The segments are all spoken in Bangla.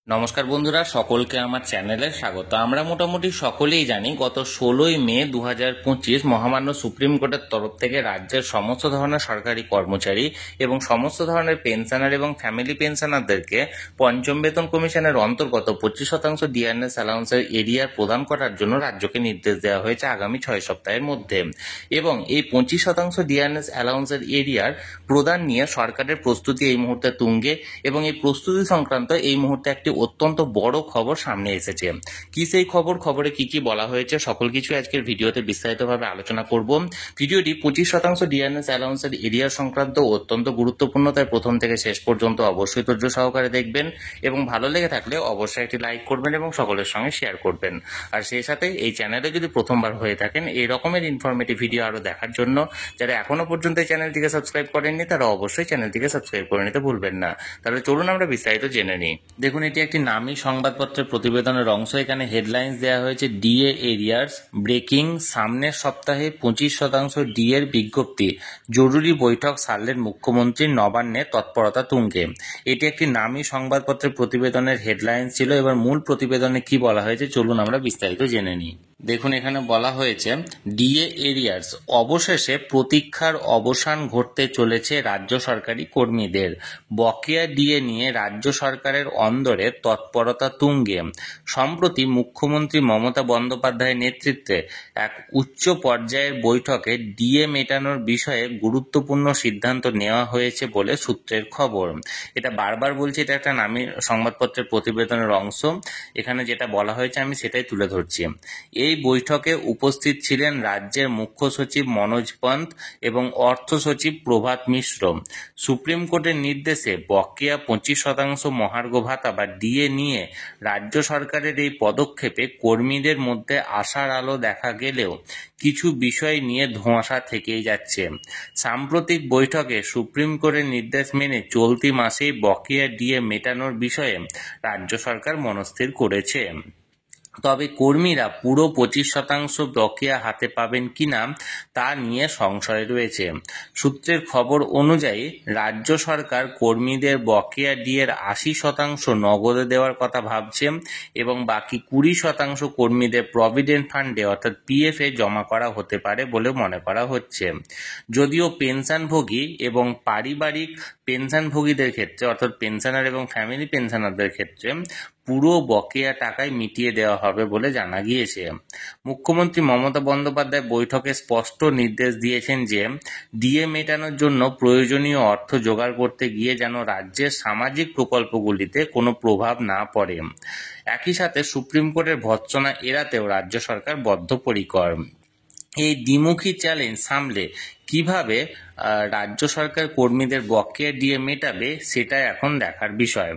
নমস্কার বন্ধুরা, সকলকে আমার চ্যানেলে স্বাগত। আমরা মোটামুটি সকলেই জানি গত 16ই মে 2025 মহামান্য সুপ্রিম কোর্টের তরফ থেকে রাজ্যের সমস্ত ধরনের সরকারি কর্মচারী এবং সমস্ত ধরনের পেনশনার এবং ফ্যামিলি পেনশনারদেরকে পঞ্চম বেতন কমিশনের অন্তর্গত 25% ডিআরএস অ্যালাউন্সের এরিয়ার প্রদান করার জন্য রাজ্যকে নির্দেশ দেওয়া হয়েছে আগামী 6 সপ্তাহের মধ্যে। এবং এই 25% ডিআরএস অ্যালাউন্সের এরিয়ার প্রদান নিয়ে সরকারের প্রস্তুতি এই মুহূর্তে তুঙ্গে, এবং এই প্রস্তুতি সংক্রান্ত এই মুহূর্তে একটি অত্যন্ত বড় খবর সামনে এসেছে। কি সেই খবরে কি কি বলা হয়েছে সকল কিছু আজকের ভিডিওতে বিস্তারিতভাবে আলোচনা করব। ভিডিওটি 25% ডিআরএস অ্যালাউন্সের এরিয়া সংক্রান্ত অত্যন্ত গুরুত্বপূর্ণ, তাই প্রথম থেকে শেষ পর্যন্ত অবশ্যই ধৈর্য সহকারে দেখবেন এবং ভালো লেগে থাকলে অবশ্যই একটি লাইক করবেন এবং সকলের সঙ্গে শেয়ার করবেন। আর সেই সাথে এই চ্যানেলে যদি প্রথমবার হয়ে থাকেন এই রকমের ইনফরমেটিভ ভিডিও আরো দেখার জন্য যারা এখনো পর্যন্ত এই চ্যানেলটিকে সাবস্ক্রাইব করেননি তারা অবশ্যই চ্যানেলটিকে সাবস্ক্রাইব করে নিতে ভুলবেন না। তাহলে চলুন আমরা বিস্তারিত জেনে নিই। দেখুন, এটি একটি নামী সংবাদপত্রের প্রতিবেদনের অংশ। এখানে হেডলাইন্স দেওয়া হয়েছে ডিএ এরিয়ার্স ব্রেকিং, সামনের সপ্তাহে 25% ডিএর বিজ্ঞপ্তি, জরুরি বৈঠক সারলেন মুখ্যমন্ত্রী, নবান্নে তৎপরতা তুঙ্গে। এটি একটি নামী সংবাদপত্রের প্রতিবেদনের হেডলাইন্স ছিল। এবার মূল প্রতিবেদনে কি বলা হয়েছে চলুন আমরা বিস্তারিত জেনে নিই। দেখুন, এখানে বলা হয়েছে ডিএ এরিয়ার্স, অবশেষে প্রতীক্ষার অবসান ঘটতে চলেছে রাজ্য সরকারি কর্মীদের। বকেয়া ডিএ নিয়ে রাজ্য সরকারের অন্দরে তৎপরতা তুঙ্গে। সম্প্রতি মুখ্যমন্ত্রী মমতা বন্দ্যোপাধ্যায়ের নেতৃত্বে এক উচ্চ পর্যায়ের বৈঠকে ডিএ মেটানোর বিষয়ে গুরুত্বপূর্ণ সিদ্ধান্ত নেওয়া হয়েছে বলে সূত্রের খবর। এটা বারবার বলছি, এটা একটা নামী সংবাদপত্রের প্রতিবেদনের অংশ। এখানে যেটা বলা হয়েছে আমি সেটাই তুলে ধরছি। এই বৈঠকে উপস্থিত ছিলেন রাজ্যের মুখ্য সচিব মনোজ পন্ত এবং অর্থ সচিব প্রভাত মিশ্র। সুপ্রিম কোর্টের নির্দেশে বকেয়া 25% মহার্ঘ ভাতা বা ডিএ নিয়ে রাজ্য সরকারের এই পদক্ষেপে কর্মীদের মধ্যে আশার আলো দেখা গেলেও কিছু বিষয় নিয়ে ধোঁয়াশা থেকেই যাচ্ছে। সাম্প্রতিক বৈঠকে সুপ্রিম কোর্টের নির্দেশ মেনে চলতি মাসেই বকেয়া ডিএ মেটানোর বিষয়ে রাজ্য সরকার মনস্থির করেছে। তবে কর্মীরা পুরো 25% বকেয়া হাতে পাবেন কিনা তা নিয়ে সংশয় রয়েছে। সূত্রের খবর অনুযায়ী রাজ্য সরকার কর্মীদের বকেয়া ডিএর 80% নগদে দেওয়ার কথা ভাবছে এবং বাকি 20% কর্মীদের প্রভিডেন্ট ফান্ডে অর্থাৎ পিএফ এ জমা করা হতে পারে বলে মনে করা হচ্ছে। যদিও পেনশনভোগী এবং পারিবারিক পেনশনভোগীদের ক্ষেত্রে অর্থাৎ পেনশনার এবং ফ্যামিলি পেনশনারদের ক্ষেত্রে পুরো বকেয়া টাকায় মিটিয়ে দেওয়া হবে বলে জানা গিয়েছে। মুখ্যমন্ত্রী মমতা বন্দ্যোপাধ্যায় বৈঠকে স্পষ্ট নির্দেশ দিয়েছেন যে ডিএ মেটানোর জন্য প্রয়োজনীয় অর্থ জোগাড় করতে গিয়ে যেন রাজ্যের সামাজিক প্রকল্পগুলিতে কোনো প্রভাব না পড়ে। একই সাথে সুপ্রিম কোর্টের ভর্ৎসনা এড়াতেও রাজ্য সরকার বদ্ধপরিকর। এই দ্বিমুখী চ্যালেঞ্জ সামলে কিভাবে রাজ্য সরকার কর্মীদের বকেয়া ডিএ মেটাবে সেটা এখন দেখার বিষয়।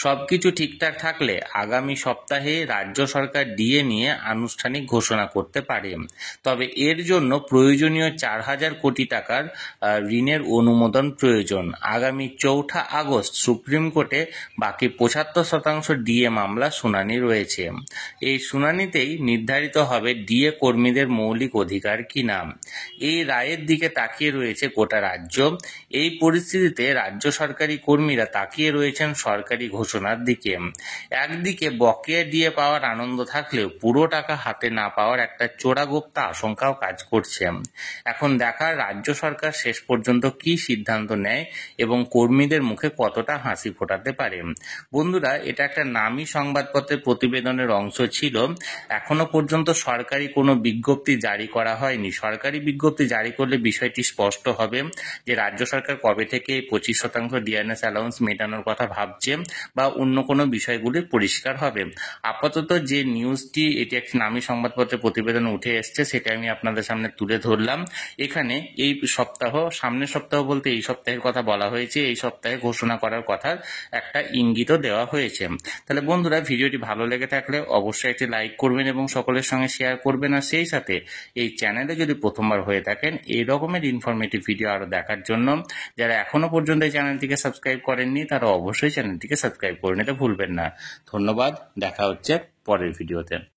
সবকিছু ঠিকঠাক থাকলে আগামী সপ্তাহে রাজ্য সরকার ডিএ নিয়ে আনুষ্ঠানিক ঘোষণা করতে পারে। তবে এর জন্য প্রয়োজনীয় 4,000 কোটি টাকার ঋণের অনুমোদন প্রয়োজন। আগামী 4 আগস্ট সুপ্রিম কোর্টে বাকি 75% ডিএ মামলা শুনানি রয়েছে। এই শুনানিতেই নির্ধারিত হবে ডিএ কর্মীদের মৌলিক অধিকার কিনা। এই রায়ের দিকে তাকিয়ে রয়েছে গোটা রাজ্য। এই পরিস্থিতিতে রাজ্য সরকারি কর্মীরা তাকিয়ে রয়েছেন সরকারি ঘোষণার দিকে। একদিকে বকেয়া ডিএ পাওয়ার আনন্দ থাকলেও পুরো টাকা হাতে না পাওয়ার একটা চোরাগোপ্তা আশঙ্কাও কাজ করছে। এখন দেখার রাজ্য সরকার শেষ পর্যন্ত কি সিদ্ধান্ত নেয় এবং কর্মীদের মুখে কতটা হাসি ফোটাতে পারে। বন্ধুরা, এটা একটা নামী সংবাদপত্রের প্রতিবেদনের অংশ ছিল। এখনো পর্যন্ত সরকারি কোনো বিজ্ঞপ্তি জারি করা হয়নি। সরকারি বিজ্ঞপ্তি জারি করলে বিষয়টি স্পষ্ট হবে যে রাজ্য সরকার কবে থেকে 25% ডিআরএস অ্যালাউন্স মেটানোর কথা ভাবছে বা অন্য কোনো বিষয়গুলি পরিষ্কার হবে। আপাতত যে নিউজটি, এটি একটি নামী সংবাদপত্রের প্রতিবেদন উঠে এসছে, সেটা আমি আপনাদের সামনে তুলে ধরলাম। এখানে এই সপ্তাহ, সামনের সপ্তাহ বলতে এই সপ্তাহের কথা বলা হয়েছে, এই সপ্তাহে ঘোষণা করার কথার একটা ইঙ্গিতও দেওয়া হয়েছে। তাহলে বন্ধুরা, ভিডিওটি ভালো লেগে থাকলে অবশ্যই একটি লাইক করবেন এবং সকলের সঙ্গে শেয়ার করবেন। আর সেই সাথে এই চ্যানেলে যদি প্রথমবার হয়ে থাকেন এই রকমের ইনফরমেটিভ ভিডিও আরো দেখার জন্য যারা এখনো পর্যন্ত এই চ্যানেলটিকে সাবস্ক্রাইব করেননি তারা অবশ্যই চ্যানেলটিকে সাবস্ক্রাইব করে নিতে ভুলবেন না। ধন্যবাদ, দেখা হচ্ছে পরের ভিডিওতে।